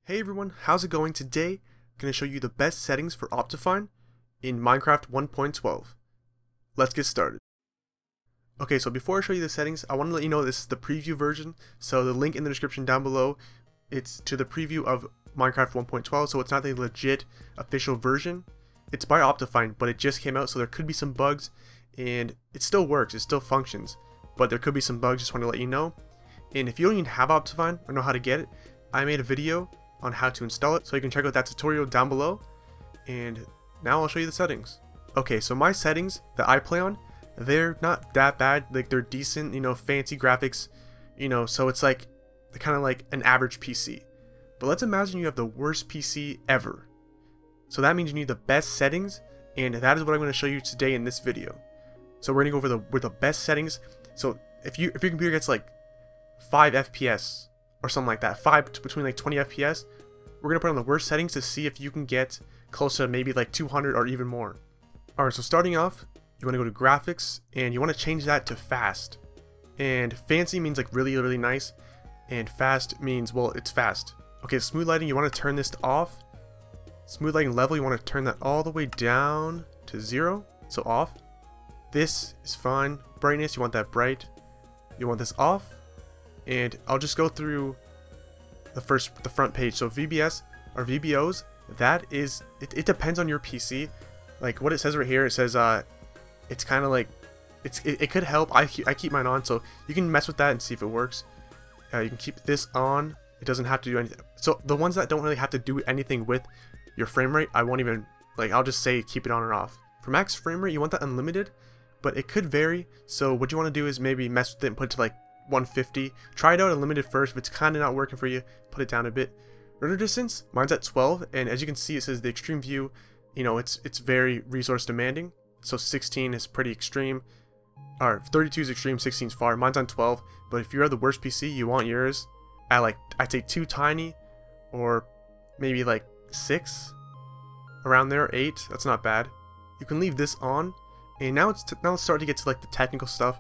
Hey everyone, how's it going? Today, I'm going to show you the best settings for Optifine in Minecraft 1.12. Let's get started. Okay, so before I show you the settings, I want to let you know this is the preview version, so the link in the description down below, it's to the preview of Minecraft 1.12, so it's not the legit official version. It's by Optifine, but it just came out, so there could be some bugs, and it still works, it still functions, but there could be some bugs, just want to let you know. And if you don't even have Optifine or know how to get it, I made a video on how to install it, so you can check out that tutorial down below. And now I'll show you the settings. Okay, so my settings that I play on, they're not that bad, like they're decent, you know, fancy graphics, you know, so it's like kind of like an average PC. But let's imagine you have the worst PC ever. So that means you need the best settings, and that is what I'm going to show you today in this video. So we're going to go over the best settings. So if your computer gets like 5 FPS or something like that, between like 20 FPS, we're gonna put on the worst settings to see if you can get close to maybe like 200 or even more. Alright, so starting off, you want to go to graphics and you want to change that to fast. And fancy means like really, really nice, and fast means, well, it's fast. Okay, smooth lighting, you want to turn this off. Smooth lighting level, you want to turn that all the way down to 0, so off. This is fine. Brightness, you want that bright. You want this off. And I'll just go through the front page. So VBS or VBOs, that is, it depends on your PC. Like what it says right here, it says it's kind of like it could help. I keep mine on, so you can mess with that and see if it works. You can keep this on. It doesn't have to do anything. So the ones that don't really have to do anything with your frame rate, I won't even, like, I'll just say keep it on or off. For max frame rate, you want that unlimited, but it could vary. So what you want to do is maybe mess with it and put it to like 150. Try it out unlimited first. If it's kind of not working for you, put it down a bit. Render distance, mine's at 12, and as you can see, it says the extreme view, you know, it's very resource demanding. So 16 is pretty extreme, or 32 is extreme, 16 is far. Mine's on 12, but if you have the worst PC, you want yours at like, I'd say 2 tiny, or maybe like 6 around there, 8. That's not bad. You can leave this on, and now let's start to get to like the technical stuff.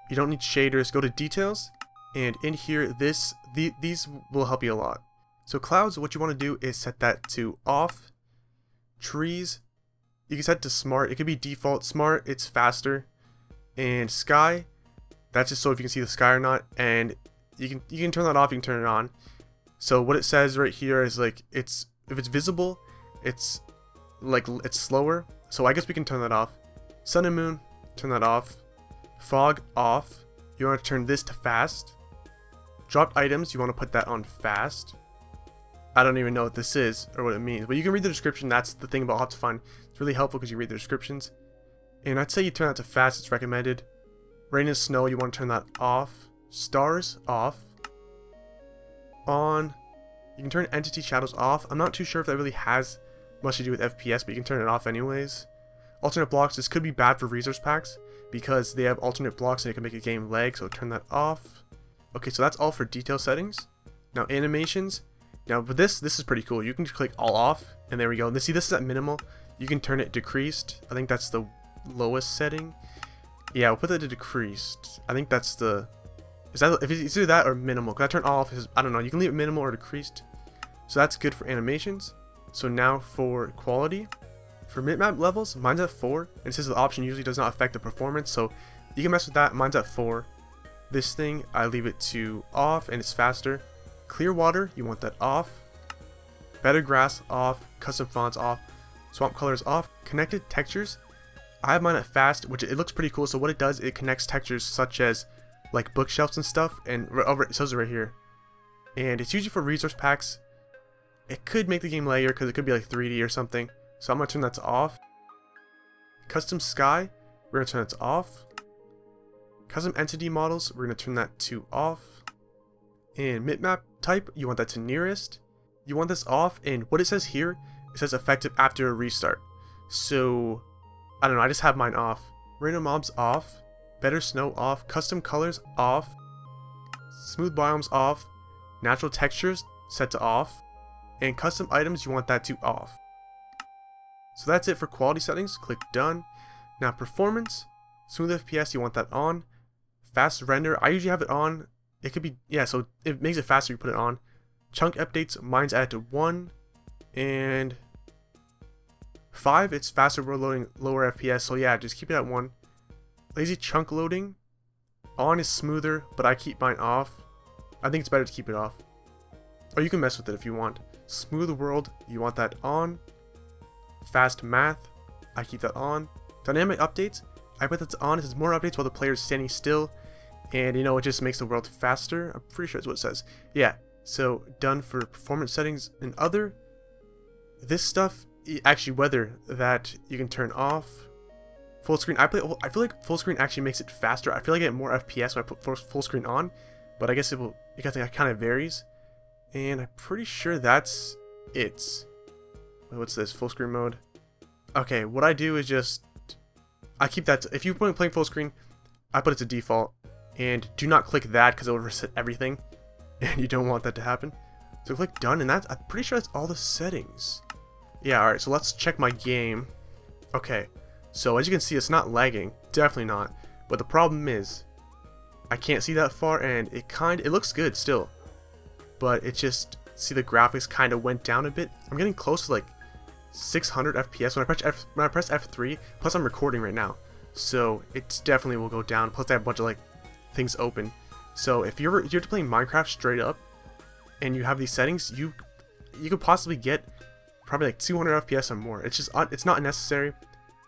You don't need shaders. Go to details, and in here, these will help you a lot. So clouds, what you want to do is set that to off. Trees, you can set it to smart. It could be default. Smart, it's faster. And sky, that's just so if you can see the sky or not. And you can turn that off. You can turn it on. So what it says right here is like if it's visible, it's like it's slower. So I guess we can turn that off. Sun and moon, turn that off. Fog off. You want to turn this to fast. Dropped items, you want to put that on fast. I don't even know what this is or what it means, but you can read the description. That's the thing about Optifine. It's really helpful because you read the descriptions. And I'd say you turn that to fast, it's recommended. Rain and snow, you want to turn that off. Stars off. On. You can turn entity shadows off. I'm not too sure if that really has much to do with FPS, but you can turn it off anyways. Alternate blocks, this could be bad for resource packs because they have alternate blocks and it can make a game lag, so turn that off. Okay, so that's all for detail settings. Now animations. Now with this is pretty cool. You can just click all off, and there we go. See, this is at minimal. You can turn it decreased. I think that's the lowest setting. Yeah, we'll put that to decreased. I think that's the, if it's either that or minimal. Cause I turn all off is, I don't know. You can leave it minimal or decreased. So that's good for animations. So now for quality. For bitmap levels, mine's at 4, and it says the option usually does not affect the performance, so you can mess with that. Mine's at 4. This thing, I leave it to off, and it's faster. Clear water, you want that off. Better grass off. Custom fonts off. Swamp colors off. Connected textures, I have mine at fast, which it looks pretty cool. So what it does, it connects textures such as like bookshelves and stuff, and it says it right here. And it's usually for resource packs. It could make the game laggier because it could be like 3D or something. So I'm going to turn that to off. Custom sky, we're going to turn that to off. Custom entity models, we're going to turn that to off. And bitmap type, you want that to nearest. You want this off, and what it says here, it says effective after a restart. So, I don't know, I just have mine off. Random mobs off. Better snow off. Custom colors off. Smooth biomes off. Natural textures set to off. And custom items, you want that to off. So that's it for quality settings. Click done. Now performance, smooth FPS, you want that on. Fast render, I usually have it on. It could be, yeah, so it makes it faster, you put it on. Chunk updates, mine's at 1, and 5, it's faster world loading, lower FPS, so yeah, just keep it at 1. Lazy chunk loading, on is smoother, but I keep mine off. I think it's better to keep it off. Or you can mess with it if you want. Smooth world, you want that on. Fast math, I keep that on. Dynamic updates, I put that on. It says more updates while the player is standing still. And you know, it just makes the world faster. I'm pretty sure that's what it says. Yeah, so done for performance settings and other. This stuff, actually weather, that you can turn off. Full screen, I feel like full screen actually makes it faster. I feel like I get more FPS when I put full screen on. But I guess it will, because it kind of varies. And I'm pretty sure that's it. Wait, what's this? Full screen mode. Okay, what I do is just, I keep that, if you're playing full screen, I put it to default. And do not click that because it will reset everything. And you don't want that to happen. So click done, and I'm pretty sure that's all the settings. Yeah, alright, so let's check my game. Okay, so as you can see, it's not lagging. Definitely not. But the problem is, I can't see that far, and it looks good still. But it just, see, the graphics kind of went down a bit. I'm getting close to like 600 FPS when I press F3, plus I'm recording right now. So it definitely will go down, plus I have a bunch of like things open. So if you're playing Minecraft straight up, and you have these settings, you could possibly get probably like 200 FPS or more. It's just, it's not necessary,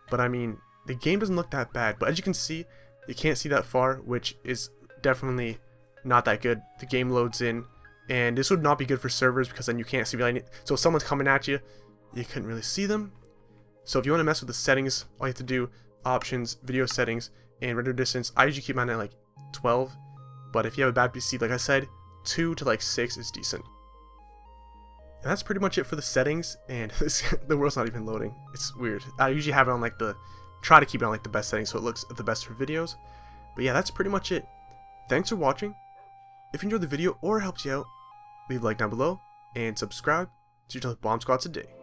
but I mean, the game doesn't look that bad. But as you can see, you can't see that far, which is definitely not that good. The game loads in, and this would not be good for servers because then you can't see really. So if someone's coming at you, you couldn't really see them. So if you want to mess with the settings, all you have to do, options, video settings, and render distance. I usually keep mine at like 12, but if you have a bad PC, like I said, 2 to like 6 is decent. And that's pretty much it for the settings, and the world's not even loading. It's weird. I usually have it on like try to keep it on like the best settings so it looks the best for videos. But yeah, that's pretty much it. Thanks for watching. If you enjoyed the video or helped you out, leave a like down below and subscribe to Bomb Squads a day.